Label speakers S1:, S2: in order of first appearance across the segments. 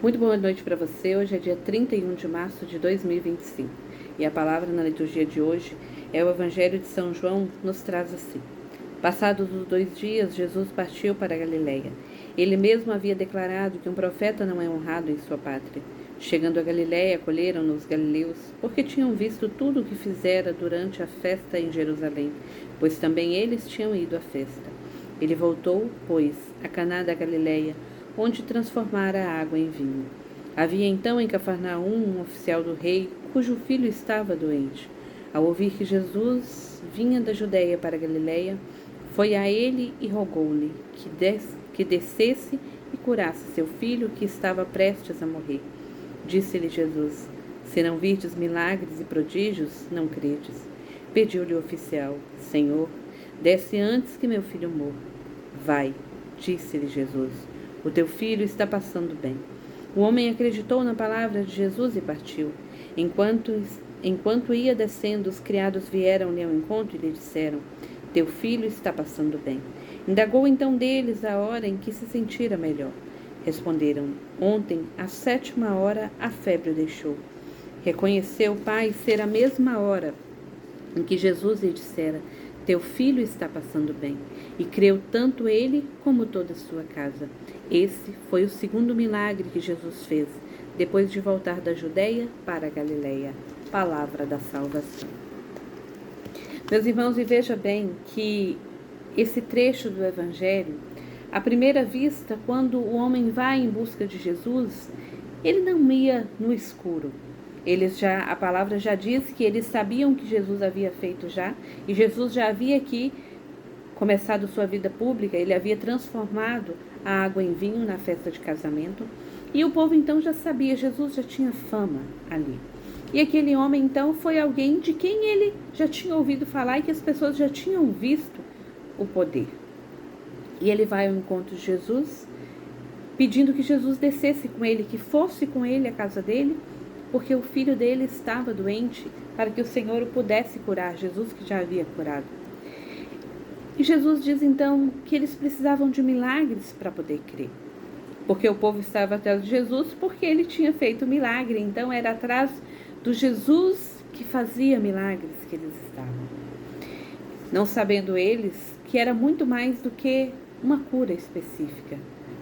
S1: Muito boa noite para você. Hoje é dia 31 de março de 2025 e a palavra na liturgia de hoje é o Evangelho de São João, nos traz assim. Passados os 2 dias, Jesus partiu para a Galileia. Ele mesmo havia declarado que um profeta não é honrado em sua pátria. Chegando a Galileia, acolheram-no os galileus, porque tinham visto tudo o que fizera durante a festa em Jerusalém, pois também eles tinham ido à festa. Ele voltou, pois, a Caná da Galileia, onde transformara a água em vinho. Havia então em Cafarnaum um oficial do rei, cujo filho estava doente. Ao ouvir que Jesus vinha da Judeia para a Galileia, foi a ele e rogou-lhe que descesse e curasse seu filho, que estava prestes a morrer. Disse-lhe Jesus: se não virdes milagres e prodígios, não credes. Pediu-lhe o oficial: Senhor, desce antes que meu filho morra. Vai, disse-lhe Jesus, o teu filho está passando bem. O homem acreditou na palavra de Jesus e partiu. Enquanto ia descendo, os criados vieram-lhe ao encontro e lhe disseram: teu filho está passando bem. Indagou então deles a hora em que se sentira melhor. Responderam: ontem, à 7ª hora, a febre o deixou. Reconheceu o pai ser a mesma hora em que Jesus lhe dissera: teu filho está passando bem. E creu tanto ele como toda a sua casa. Esse foi o segundo milagre que Jesus fez, depois de voltar da Judeia para a Galileia. Palavra da salvação. Meus irmãos, e veja bem que esse trecho do Evangelho, à primeira vista, quando o homem vai em busca de Jesus, ele não ia no escuro. A palavra já diz que eles sabiam que Jesus havia feito já, e Jesus já havia aqui começado sua vida pública, ele havia transformado a água em vinho na festa de casamento, e o povo então já sabia, Jesus já tinha fama ali. E aquele homem então foi alguém de quem ele já tinha ouvido falar e que as pessoas já tinham visto o poder. E ele vai ao encontro de Jesus, pedindo que Jesus descesse com ele, que fosse com ele à casa dele, porque o filho dele estava doente, para que o Senhor o pudesse curar, Jesus que já havia curado. E Jesus diz então que eles precisavam de milagres para poder crer, porque o povo estava atrás de Jesus porque ele tinha feito milagre, então era atrás do Jesus que fazia milagres que eles estavam. Não sabendo eles que era muito mais do que uma cura específica,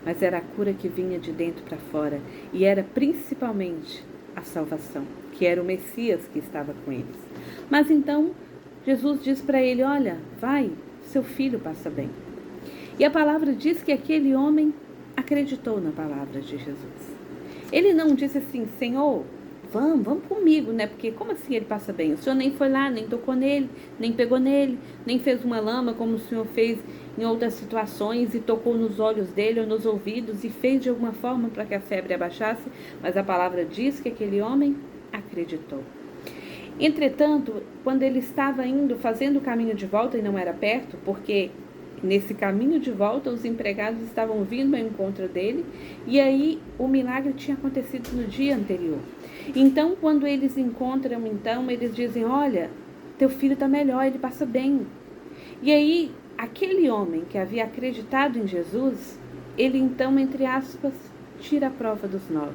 S1: mas era a cura que vinha de dentro para fora, e era principalmente a salvação, que era o Messias que estava com eles. Mas então Jesus diz para ele: olha, vai, seu filho passa bem. E a palavra diz que aquele homem acreditou na palavra de Jesus. Ele não disse assim: Senhor, vamos comigo, né? Porque como assim ele passa bem? O Senhor nem foi lá, nem tocou nele, nem pegou nele, nem fez uma lama como o Senhor fez em outras situações e tocou nos olhos dele ou nos ouvidos e fez de alguma forma para que a febre abaixasse. Mas a palavra diz que aquele homem acreditou. Entretanto, quando ele estava indo, fazendo o caminho de volta, e não era perto, porque nesse caminho de volta os empregados estavam vindo ao encontro dele, e aí o milagre tinha acontecido no dia anterior. Então, quando eles encontram, eles dizem: olha, teu filho está melhor, ele passa bem. E aí, aquele homem que havia acreditado em Jesus, ele então, entre aspas, tira a prova dos 9.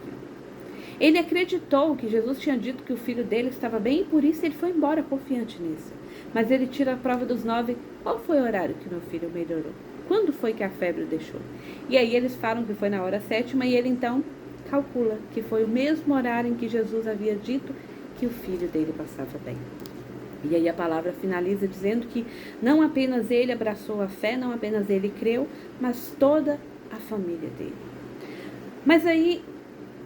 S1: Ele acreditou que Jesus tinha dito que o filho dele estava bem e por isso ele foi embora confiante nisso. Mas ele tira a prova dos 9. Qual foi o horário que meu filho melhorou? Quando foi que a febre o deixou? E aí eles falam que foi na hora 7ª e ele então calcula que foi o mesmo horário em que Jesus havia dito que o filho dele passava bem. E aí a palavra finaliza dizendo que não apenas ele abraçou a fé, não apenas ele creu, mas toda a família dele. Mas aí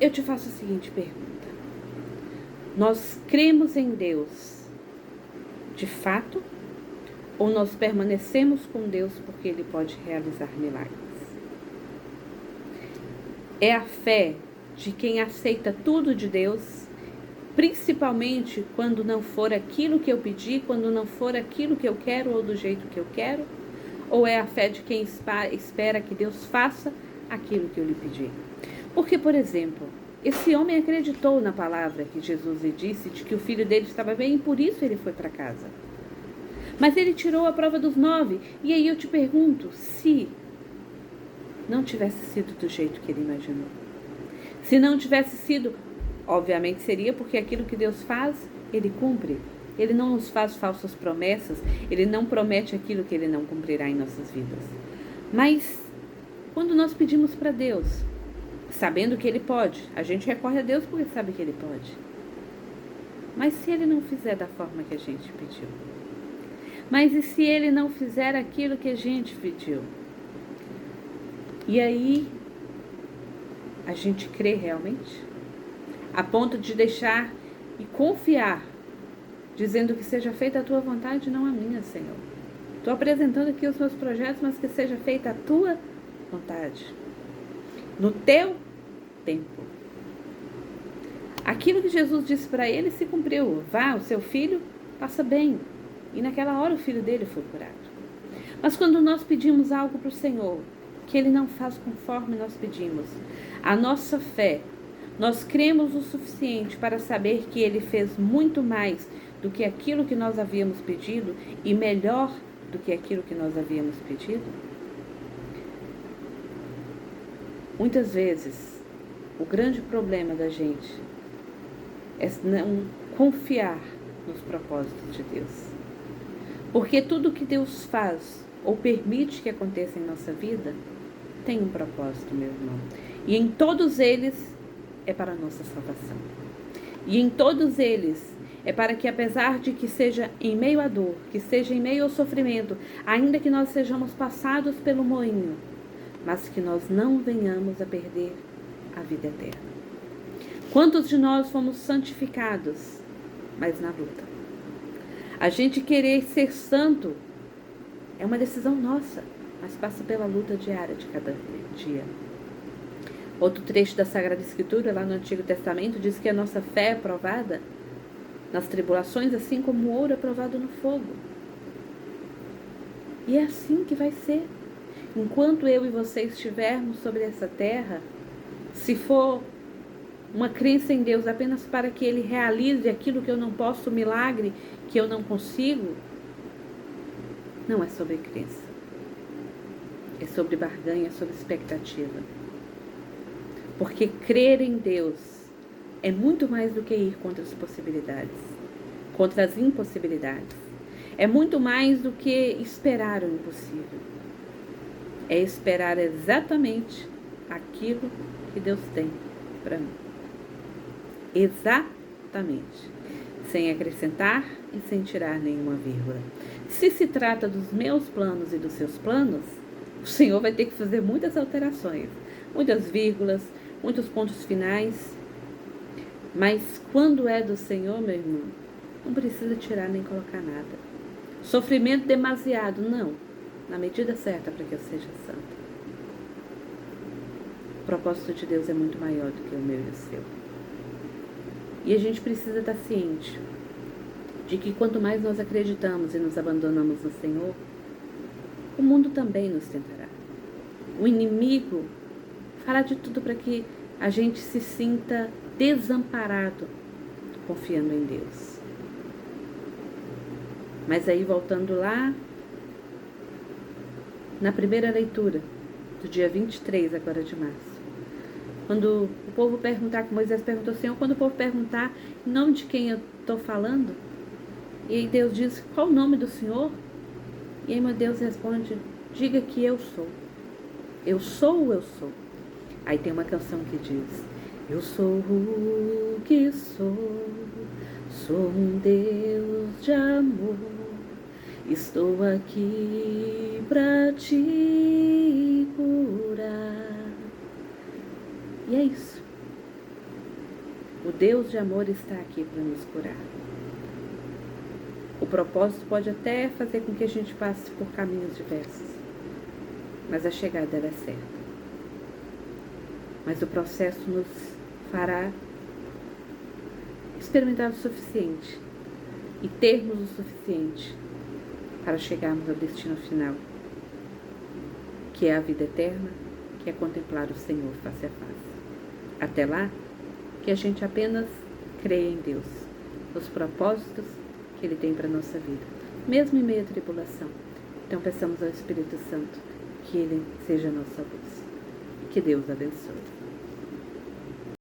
S1: eu te faço a seguinte pergunta: nós cremos em Deus de fato, ou nós permanecemos com Deus porque Ele pode realizar milagres? É a fé de quem aceita tudo de Deus, principalmente quando não for aquilo que eu pedi, quando não for aquilo que eu quero ou do jeito que eu quero? Ou é a fé de quem espera que Deus faça aquilo que eu lhe pedi? Porque, por exemplo, esse homem acreditou na palavra que Jesus lhe disse de que o filho dele estava bem e por isso ele foi para casa. Mas ele tirou a prova dos 9. E aí eu te pergunto, se não tivesse sido do jeito que ele imaginou, Se não tivesse sido, obviamente seria porque aquilo que Deus faz, Ele cumpre. Ele não nos faz falsas promessas, Ele não promete aquilo que Ele não cumprirá em nossas vidas. Mas, quando nós pedimos para Deus, sabendo que Ele pode, a gente recorre a Deus porque sabe que Ele pode. Mas se Ele não fizer da forma que a gente pediu? Mas e se Ele não fizer aquilo que a gente pediu? E aí, a gente crê realmente? A ponto de deixar e confiar, dizendo que seja feita a Tua vontade, não a minha, Senhor. Estou apresentando aqui os meus projetos, mas que seja feita a Tua vontade. No Teu tempo. Aquilo que Jesus disse para ele se cumpriu. Vá, o seu filho passa bem. E naquela hora o filho dele foi curado. Mas quando nós pedimos algo para o Senhor, que Ele não faz conforme nós pedimos, a nossa fé, nós cremos o suficiente para saber que Ele fez muito mais do que aquilo que nós havíamos pedido e melhor do que aquilo que nós havíamos pedido? Muitas vezes, o grande problema da gente é não confiar nos propósitos de Deus. Porque tudo que Deus faz ou permite que aconteça em nossa vida tem um propósito, meu irmão. E em todos eles é para a nossa salvação. E em todos eles é para que, apesar de que seja em meio à dor, que seja em meio ao sofrimento, ainda que nós sejamos passados pelo moinho, mas que nós não venhamos a perder a vida eterna. Quantos de nós fomos santificados, mas na luta? A gente querer ser santo é uma decisão nossa, mas passa pela luta diária de cada dia. Outro trecho da Sagrada Escritura, lá no Antigo Testamento, diz que a nossa fé é provada nas tribulações, assim como o ouro é provado no fogo. E é assim que vai ser. Enquanto eu e você estivermos sobre essa terra, se for uma crença em Deus apenas para que Ele realize aquilo que eu não posso, o milagre que eu não consigo, não é sobre crença. É sobre barganha, é sobre expectativa. Porque crer em Deus é muito mais do que ir contra as possibilidades, contra as impossibilidades. É muito mais do que esperar o impossível. É esperar exatamente aquilo que Deus tem para mim. Exatamente. Sem acrescentar e sem tirar nenhuma vírgula. Se se trata dos meus planos e dos seus planos, o Senhor vai ter que fazer muitas alterações, muitas vírgulas, muitos pontos finais. Mas quando é do Senhor, meu irmão, não precisa tirar nem colocar nada. Sofrimento demasiado, não. Na medida certa para que eu seja santa. O propósito de Deus é muito maior do que o meu e o seu. E a gente precisa estar ciente de que quanto mais nós acreditamos e nos abandonamos no Senhor, o mundo também nos tentará. O inimigo fará de tudo para que a gente se sinta desamparado, confiando em Deus. Mas aí, voltando lá, na primeira leitura, do dia 23 agora de março, quando o povo perguntar, que Moisés perguntou, Senhor, quando o povo perguntar em nome de quem eu estou falando, e aí Deus diz, qual o nome do Senhor? E aí meu Deus responde, diga que eu sou. Eu sou ou eu sou? Aí tem uma canção que diz, eu sou o que sou um Deus de amor, estou aqui pra te curar. E é isso. O Deus de amor está aqui para nos curar. O propósito pode até fazer com que a gente passe por caminhos diversos, mas a chegada é certa. Mas o processo nos fará experimentar o suficiente e termos o suficiente para chegarmos ao destino final, que é a vida eterna, que é contemplar o Senhor face a face. Até lá, que a gente apenas creia em Deus, nos propósitos que Ele tem para a nossa vida, mesmo em meio à tribulação. Então peçamos ao Espírito Santo que Ele seja a nossa luz. Que Deus abençoe.